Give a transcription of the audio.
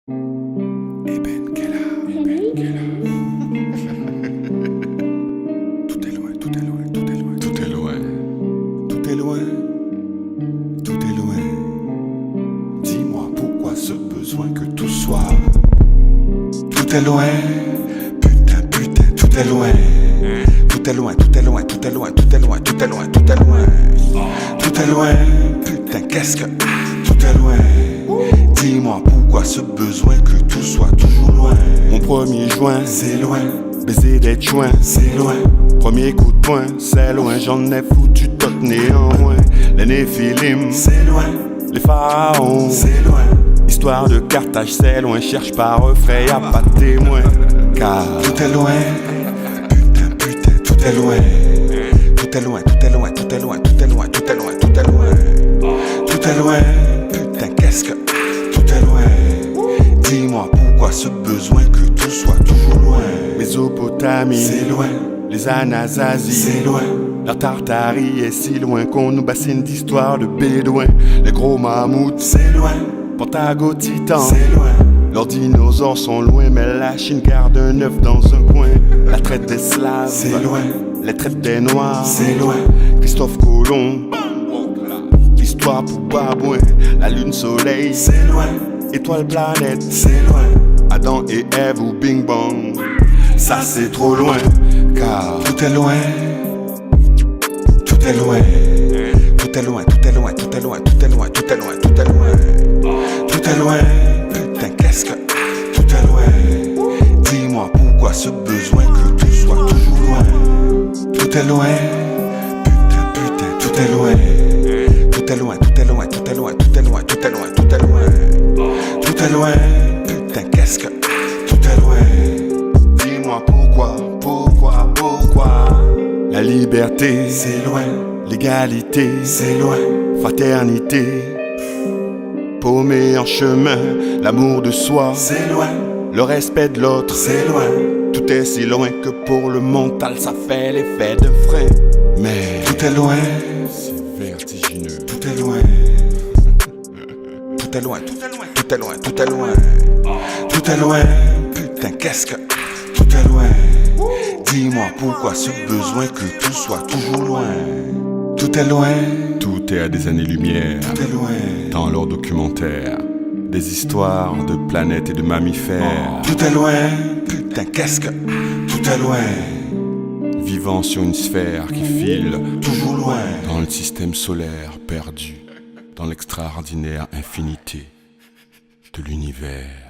Eben Kella, Eben Kella. Tout est loin, tout est loin, tout est loin, tout est loin. Tout est loin, tout est loin. Dis-moi pourquoi ce besoin que tout soit. Tout est loin, putain, putain, tout est loin. Tout est loin, tout est loin, tout est loin, tout est loin, tout est loin, tout est loin. Tout est loin, putain, qu'est-ce que tout est loin. Dis-moi pourquoi ce besoin que tout soit toujours loin. Mon premier joint, C'est loin, baiser des joints, c'est loin, premier coup de poing, c'est loin, j'en ai foutu tot néanmoins. Les Néphilim, c'est loin, les pharaons, c'est loin. histoire de Carthage, c'est loin, cherche pas refrain, y'a pas de témoin. Car Tout est loin, putain, putain, tout est loin. Tout est loin, tout est loin, tout est loin, tout est loin, tout est loin, tout est loin. Tout est loin, putain, qu'est-ce que tout est loin. Dis-moi pourquoi ce besoin que tout soit toujours loin. Mésopotamie, C'est loin, les Anasazi, c'est loin, la Tartarie est si loin qu'on nous bassine d'histoires de bédouins. Les gros mammouths, c'est loin, Pentago Titan, c'est loin, leurs dinosaures sont loin, mais la Chine garde un œuf dans un coin. La traite des Slaves, c'est loin, les traites des Noirs, c'est loin, Christophe Colomb, l'histoire pour babouin, la lune soleil, c'est loin, étoile planète, c'est loin. Adam et Ève ou Bing Bang. Ça c'est trop loin, car Tout est loin, tout est loin, tout est loin, tout est loin, tout est loin, tout est loin, tout est loin, tout est loin. Tout est loin, putain, qu'est-ce que tout est loin. Dis-moi pourquoi ce besoin que tout soit toujours loin. Tout est loin, putain, putain, tout est loin. Tout est loin, tout est loin, tout est loin, tout est loin, tout est loin, tout est loin. Tout est loin, putain, qu'est-ce que tout est loin. dis-moi pourquoi la liberté, C'est loin, l'égalité, c'est loin, fraternité, paumé en chemin, l'amour de soi, c'est loin, le respect de l'autre, c'est loin. tout est si loin que pour le mental ça fait l'effet de frein. Mais Tout est loin, c'est vertigineux. tout est loin. Tout est loin, tout est loin, tout est loin, tout est loin. Tout est loin, putain, qu'est-ce que tout est loin. Dis-moi pourquoi ce besoin que tout soit toujours loin. Tout est loin, Tout est à des années-lumière tout est loin. dans leurs documentaires, des histoires de planètes et de mammifères, Tout est loin, putain, qu'est-ce que tout est loin. vivant sur une sphère qui file Toujours loin, dans le système solaire perdu, dans l'extraordinaire infinité de l'univers.